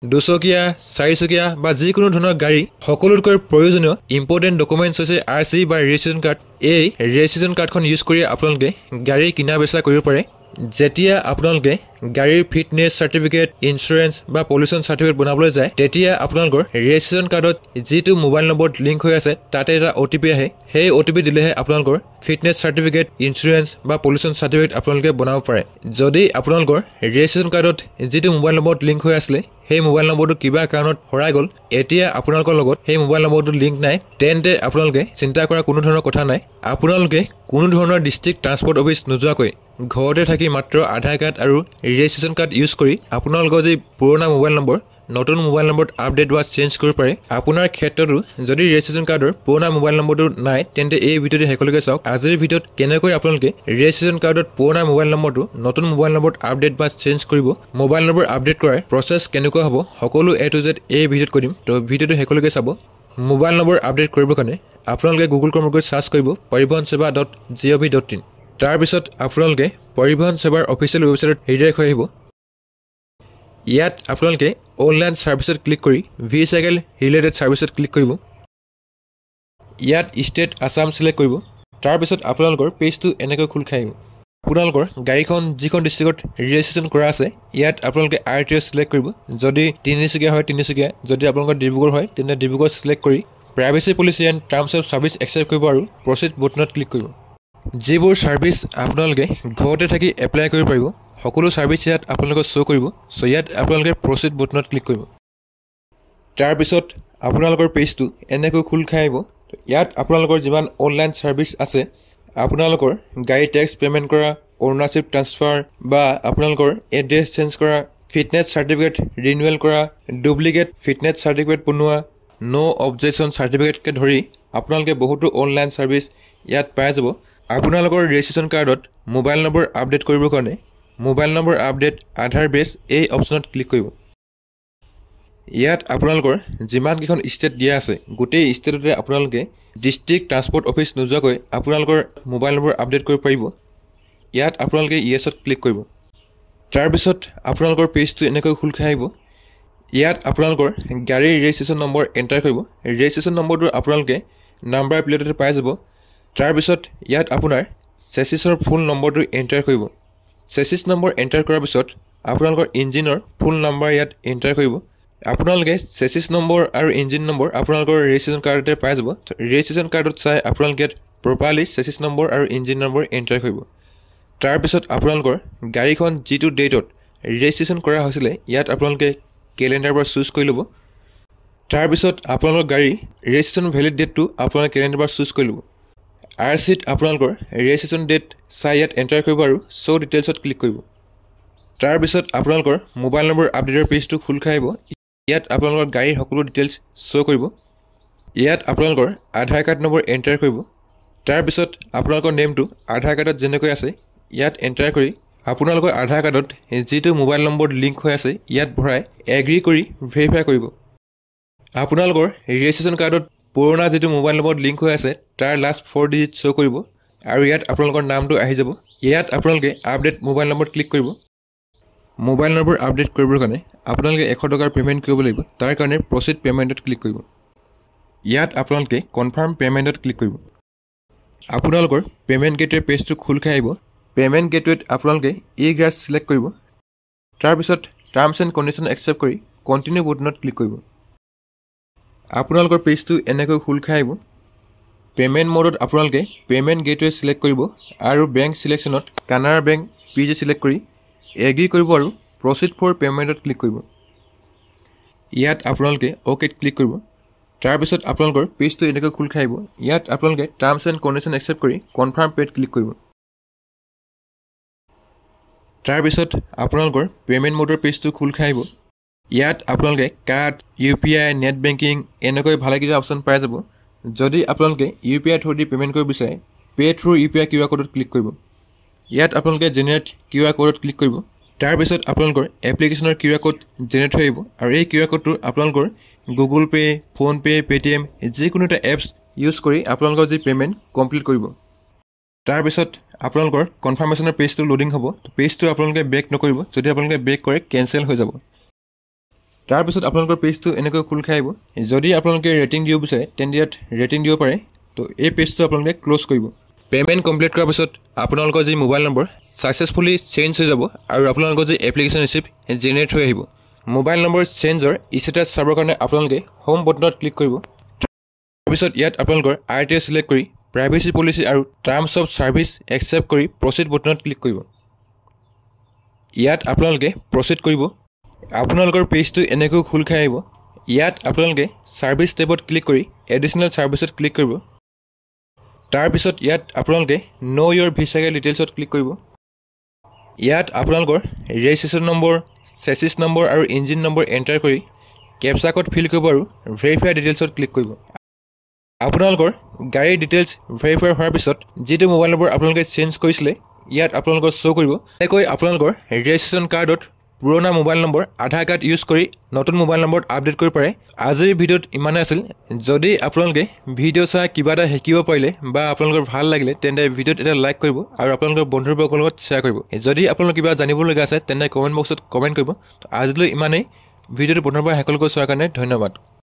দুচকীয়া, চাৰিচকীয়া বা যিকোনো ধৰণৰ গাড়ী সকলোতকৈ প্ৰয়োজনীয় ইম্পৰ্টেণ্ট ডকুমেণ্টছ হৈছে RC বা ৰেজিষ্ট্ৰেশ্যন কাৰ্ড। এই ৰেজিষ্ট্ৰেশ্যন কাৰ্ডখন ইউজ কৰি আপোনালোকে গাড়ী কিনা বেচা কৰিব পাৰে। যেতিয়া আপোনালোকে গাড়ীৰ ফিটনেছ চাৰ্টিফিকেট, ইঞ্চুৰেঞ্চ বা পলিউশ্যন চাৰ্টিফিকেট বনাবলৈ যায়, তেতিয়া আপোনালোকৰ ৰেজিষ্ট্ৰেশ্যন কাৰ্ডত যিটো মোবাইল নম্বৰত লিংক হৈ আছে তাতে এটা OTP আহে। সেই OTP দিলেহে আপোনালোকৰ ফিটনেছ চাৰ্টিফিকেট, ইঞ্চুৰেঞ্চ বা পলিউশ্যন চাৰ্টিফিকেট আপোনালোকে বনাব পাৰে। যদি আপোনালোকৰ ৰেজিষ্ট্ৰেশ্যন কাৰ্ডত যিটো মোবাইল নম্বৰত লিংক হৈ আছিলে সেই মোবাইল নম্বৰটো কিবা কাৰণত হেৰাই গ'ল, এতিয়া আপোনালোকৰ লগত সেই মোবাইল নম্বৰটো লিংক নাই, তেন্তে আপোনালোকে চিন্তা কৰা কোনো ধৰণৰ কথা নাই। আপোনালোকে কোনো ধৰণৰ ডিষ্ট্ৰিক্ট ট্ৰান্সপৰ্ট অফিচ নোযোৱাকৈ ঘৰতে থাকি মাত্ৰ আধাৰ কাৰ্ড আৰু ৰেজিষ্ট্ৰেশ্যন কাৰ্ড ইউজ কৰি আপোনালোকৰ যি পুৰণা মোবাইল নম্বৰ নতুন মোবাইল নম্বৰত আপডেট বা চেঞ্জ কৰিব পাৰে। আপোনাৰ ক্ষেত্ৰতো যদি ৰেজিষ্ট্ৰেশ্যন কাৰ্ডৰ পুৰণা মোবাইল নম্বৰটো নাই, তেন্তে এই ভিডিঅ'টো শেষলৈকে চাওক। আজিৰ ভিডিঅ'ত কেনেকৈ আপোনালোকে ৰেজিষ্ট্ৰেশ্যন কাৰ্ডত পুৰণা মোবাইল নম্বৰটো নতুন মোবাইল নম্বৰত আপডেট বা চেঞ্জ কৰিব, মোবাইল নম্বৰ আপডেট কৰাৰ প্ৰচেছ কেনেকুৱা হ'ব, সকলো A to Z এই ভিডিঅ'ত কৈ দিম। তো ভিডিঅ'টো শেষলৈকে চাব। মোবাইল নম্বৰ আপডেট কৰিবৰ কাৰণে আপোনালোকে গুগল ক্ৰমত গৈ চাৰ্চ কৰিব paribahanseva.gov.in। তাৰপিছত আপোনালোকে পৰিবহণ সেৱাৰ অফিচিয়েল ৱেবছাইটত ৰিডাইৰেক্ট হৈ আহিব। ইয়াত আপোনালোকে অনলাইন ছাৰ্ভিচত ক্লিক কৰি ভি-চাইকেল ৰিলেটেড ছাৰ্ভিচত ক্লিক কৰিব। ইয়াত ষ্টেট আছাম চিলেক্ট কৰিব। তাৰপিছত আপোনালোকৰ পেজটো এনেকৈ খোল খাই আহিব। আপোনালোকৰ গাড়ীখন যিখন ডিষ্ট্ৰিক্টত ৰেজিষ্ট্ৰেশ্যন কৰা আছে ইয়াত আপোনালোকে RTO চিলেক্ট কৰিব। যদি তিনিচুকীয়া হয় তিনিচুকীয়া, যদি আপোনালোকৰ ডিব্ৰুগড় হয় তেন্তে ডিব্ৰুগড় চিলেক্ট কৰি privacy policy and terms of service accept কৰিব আৰু প্ৰচিড বুটনত ক্লিক কৰিব। যিবোৰ ছাৰ্ভিচ আপোনালোকে ঘৰতে থাকি এপ্লাই কৰিব পাৰিব, সকলো ছাৰ্ভিচ ইয়াত আপোনালোকক শ্ব' কৰিব। চ' ইয়াত আপোনালোকে প্ৰচিড বুটনত ক্লিক কৰিব। তাৰপিছত আপোনালোকৰ পেজটো এনেকৈ খোল খাই আহিব। ইয়াত আপোনালোকৰ যিমান অনলাইন ছাৰ্ভিচ আছে, আপোনালোকৰ গাড়ী টেক্স পে'মেণ্ট কৰা, অ'নাৰশ্বিপ ট্ৰান্সফাৰ বা আপোনালোকৰ এড্ৰেছ চেঞ্জ কৰা, ফিটনেছ চাৰ্টিফিকেট ৰিনিউৱেল কৰা, ডুপ্লিকেট ফিটনেছ চাৰ্টিফিকেট বনোৱা, ন' অবজেকশ্যন চাৰ্টিফিকেটকে ধৰি আপোনালোকে বহুতো অনলাইন ছাৰ্ভিচ ইয়াত পাই যাব। আপোনালোকৰ ৰেজিষ্ট্ৰেশ্যন কাৰ্ডত মোবাইল নম্বৰ আপডেট কৰিবৰ কাৰণে মোবাইল নম্বৰ আপডেট আধাৰ বেছ এই অপশ্যনত ক্লিক কৰিব। ইয়াত আপোনালোকৰ যিমানকেইখন ষ্টেট দিয়া আছে গোটেই ষ্টেটতে আপোনালোকে ডিষ্ট্ৰিক্ট ট্ৰান্সপৰ্ট অফিচ নোযোৱাকৈ আপোনালোকৰ মোবাইল নম্বৰ আপডেট কৰিব পাৰিব। ইয়াত আপোনালোকে ইয়েছত ক্লিক কৰিব। তাৰপিছত আপোনালোকৰ পেজটো এনেকৈ খোল খাই আহিব। ইয়াত আপোনালোকৰ গাড়ীৰ ৰেজিষ্ট্ৰেশ্যন নম্বৰ এণ্টাৰ কৰিব। ৰেজিষ্ট্ৰেশ্যন নম্বৰটো আপোনালোকে নাম্বাৰ প্লেটতে পাই যাব। তাৰপিছত ইয়াত আপোনাৰ চেচিছৰ ফুল নম্বৰটো এণ্টাৰ কৰিব। চেচিছ নম্বৰ এণ্টাৰ কৰাৰ পিছত আপোনালোকৰ ইঞ্জিনৰ ফুল নম্বৰ ইয়াত এণ্টাৰ কৰিব। আপোনালোকে চেচিছ নম্বৰ আৰু ইঞ্জিন নম্বৰ আপোনালোকৰ ৰেজিষ্ট্ৰেশ্যন কাৰ্ডতে পাই যাব। ৰেজিষ্ট্ৰেশ্যন কাৰ্ডত চাই আপোনালোকে ইয়াত প্ৰপাৰলি চেচিছ নম্বৰ আৰু ইঞ্জিন নম্বৰ এণ্টাৰ কৰিব। তাৰপিছত আপোনালোকৰ গাড়ীখন যিটো ডেটত ৰেজিষ্ট্ৰেশ্যন কৰা হৈছিলে ইয়াত আপোনালোকে কেলেণ্ডাৰৰ পৰা চুজ কৰি ল'ব। তাৰপিছত আপোনালোকৰ গাড়ী ৰেজিষ্ট্ৰেশ্যন ভেলিড ডেটটো আপোনালোকে কেলেণ্ডাৰৰ পৰা চুজ কৰি ল'ব। RCত আপোনালোকৰ ৰেজিষ্ট্ৰেশ্যন ডেট চাই ইয়াত এণ্টাৰ কৰিব আৰু শ্ব' ডিটেইলছত ক্লিক কৰিব। তাৰপিছত আপোনালোকৰ মোবাইল নম্বৰ আপডেটৰ পেজটো খোল খাই আহিব। ইয়াত আপোনালোকৰ গাড়ীৰ সকলো ডিটেইলছ শ্ব' কৰিব। ইয়াত আপোনালোকৰ আধাৰ কাৰ্ড নম্বৰ এণ্টাৰ কৰিব। তাৰপিছত আপোনালোকৰ নেমটো আধাৰ কাৰ্ডত যেনেকৈ আছে ইয়াত এণ্টাৰ কৰি আপোনালোকৰ আধাৰ কাৰ্ডত যিটো মোবাইল নম্বৰত লিংক হৈ আছে ইয়াত ভৰাই এগ্ৰী কৰি ভেৰিফাই কৰিব। আপোনালোকৰ ৰেজিষ্ট্ৰেশ্যন কাৰ্ডত পুৰণা যিটো মোবাইল নম্বৰত লিংক হৈ আছে তাৰ লাষ্ট 4 ডিজিট শ্ব' কৰিব আৰু ইয়াত আপোনালোকৰ নামটো আহি যাব। ইয়াত আপোনালোকে আপডেট মোবাইল নম্বৰত ক্লিক কৰিব। মোবাইল নম্বৰ আপডেট কৰিবৰ কাৰণে আপোনালোকে 100 টকাৰ পে'মেণ্ট কৰিব লাগিব। তাৰ কাৰণে প্ৰচিড পে'মেণ্টত ক্লিক কৰিব। ইয়াত আপোনালোকে কনফাৰ্ম পে'মেণ্টত ক্লিক কৰিব। আপোনালোকৰ পে'মেণ্ট গেটৱে পেজটো খোল খাই আহিব। পে'মেণ্ট গেটৱেত আপোনালোকে ই-গ্ৰাছ চিলেক্ট কৰিব। তাৰপিছত টাৰ্মছ এণ্ড কণ্ডিশ্যন একচেপ্ট কৰি কণ্টিনিউ বুটনত ক্লিক কৰিব। আপোনালোকৰ পেজটো এনেকৈ খোল খাই আহিব। পে'মেণ্ট মোডত আপোনালোকে পে'মেণ্ট গেটৱে চিলেক্ট কৰিব আৰু বেংক চিলেকশ্যনত কানাড়া বেংক PG চিলেক্ট কৰি এগ্ৰী কৰিব আৰু প্ৰচিড ফৰ পে'মেণ্টত ক্লিক কৰিব। ইয়াত আপোনালোকে অ'কেত ক্লিক কৰিব। তাৰপিছত আপোনালোকৰ পেজটো এনেকৈ খোল খাই আহিব। ইয়াত আপোনালোকে টাৰ্মছ এণ্ড কণ্ডিশ্যন একচেপ্ট কৰি কনফাৰ্ম পে'ত ক্লিক কৰিব। তাৰপিছত আপোনালোকৰ পে'মেণ্ট মোডৰ পেজটো খোল খাই আহিব। ইয়াত আপোনালোকে কাৰ্ড, UPI, নেট বেংকিং এনেকৈ ভালেকেইটা অপশ্যন পাই যাব। যদি আপোনালোকে UPI থ্ৰুদি পে'মেণ্ট কৰিব বিচাৰে পে' থ্ৰু UPI QR ক'ডত ক্লিক কৰিব। ইয়াত আপোনালোকে জেনেৰেট QR ক'ডত ক্লিক কৰিব। তাৰপিছত আপোনালোকৰ এপ্লিকেশ্যনৰ QR ক'ড জেনেৰেট হৈ আহিব আৰু এই QR ক'ডটো আপোনালোকৰ গুগল পে', ফোনপে', পে'টিএম যিকোনো এটা এপছ ইউজ কৰি আপোনালোকৰ যি পে'মেণ্ট কমপ্লিট কৰিব। তাৰপিছত আপোনালোকৰ কনফাৰ্মেশ্যনৰ পেজটো 'লোডিং' হ'ব। পেজটো আপোনালোকে বেক নকৰিব। যদি আপোনালোকে বেক কৰে কেনচেল হৈ যাব। তাৰপিছত আপোনালোকৰ পে'মেণ্ট মোডৰ পেজটো খোল খাই আহিব। ইয়াত আপোনালোকে তাৰপিছত আপোনালোকৰ পেজটো এনেকৈ খোল খাই আহিব যদি আপোনালোকে ৰেটিং দিব বিচাৰে তেন্তে ইয়াত ৰেটিং দিব পাৰে তো এই পেজটো আপোনালোকে ক্লোজ কৰিব পেমেণ্ট কমপ্লিট কৰাৰ পিছত আপোনালোকৰ যি মোবাইল নম্বৰ ছাকচেছফুলি চেঞ্জ হৈ যাব আৰু আপোনালোকৰ যি এপ্লিকেশ্যন ৰিচিপ্ট জেনেৰেট হৈ আহিব মোবাইল নম্বৰ চেঞ্জৰ ষ্টেটাছ চাবৰ কাৰণে আপোনালোকে হোম বটনত ক্লিক কৰিব তাৰপিছত ইয়াত আপোনালোকৰ RTA চিলেক্ট কৰি প্ৰাইভেচি পলিচি আৰু টাৰ্মছ অফ ছাৰ্ভিচ একচেপ্ট কৰি প্ৰচিড বটনত ক্লিক কৰিব ইয়াত আপোনালোকে প্ৰচিড কৰিব আপোনালোকৰ পেজটো এনেকৈ খোল খাই আহিব ইয়াত আপোনালোকে ছাৰ্ভিচ টেবত ক্লিক কৰি এডিশ্যনেল ছাৰ্ভিচত ক্লিক কৰিব তাৰপিছত ইয়াত আপোনালোকে নো ইয়ৰ ভিছাগেল ডিটেইলছত ক্লিক কৰিব ইয়াত আপোনালোকৰ ৰেজিষ্ট্ৰেশ্যন নম্বৰ চেচিছ নম্বৰ আৰু ইঞ্জিন নম্বৰ এণ্টাৰ কৰি কেপচা কোড ফিল কৰিব আৰু ভেৰিফাই ডিটেইলছত ক্লিক কৰিব আপোনালোকৰ গাড়ীৰ ডিটেইলছ ভেৰিফাই হোৱাৰ পিছত যিটো মোবাইল নম্বৰ আপোনালোকে চেঞ্জ কৰিছিলে ইয়াত আপোনালোকৰ শ্ব' কৰিব এনেকৈ আপোনালোকৰ ৰেজিষ্ট্ৰেশ্যন কাৰ্ডত পুৰণা মোবাইল নম্বৰ আধাৰ কাৰ্ড ইউজ কৰি নতুন মোবাইল নম্বৰত আপডেট কৰিব পাৰে আজিৰ ভিডিঅ'ত ইমানে আছিল যদি আপোনালোকে ভিডিঅ' চাই কিবা এটা শিকিব পাৰিলে বা আপোনালোকৰ ভাল লাগিলে তেন্তে ভিডিঅ'ত এটা লাইক কৰিব আৰু আপোনালোকৰ বন্ধুবৰ্গৰ লগত শ্বেয়াৰ কৰিব যদি আপোনালোকৰ কিবা জানিবলগীয়া আছে তেন্তে কমেণ্ট বক্সত কমেণ্ট কৰিব আজিলৈ ইমানেই ভিডিঅ'টো পুনৰবাৰ শেষলৈকে চোৱাৰ কাৰণে ধন্যবাদ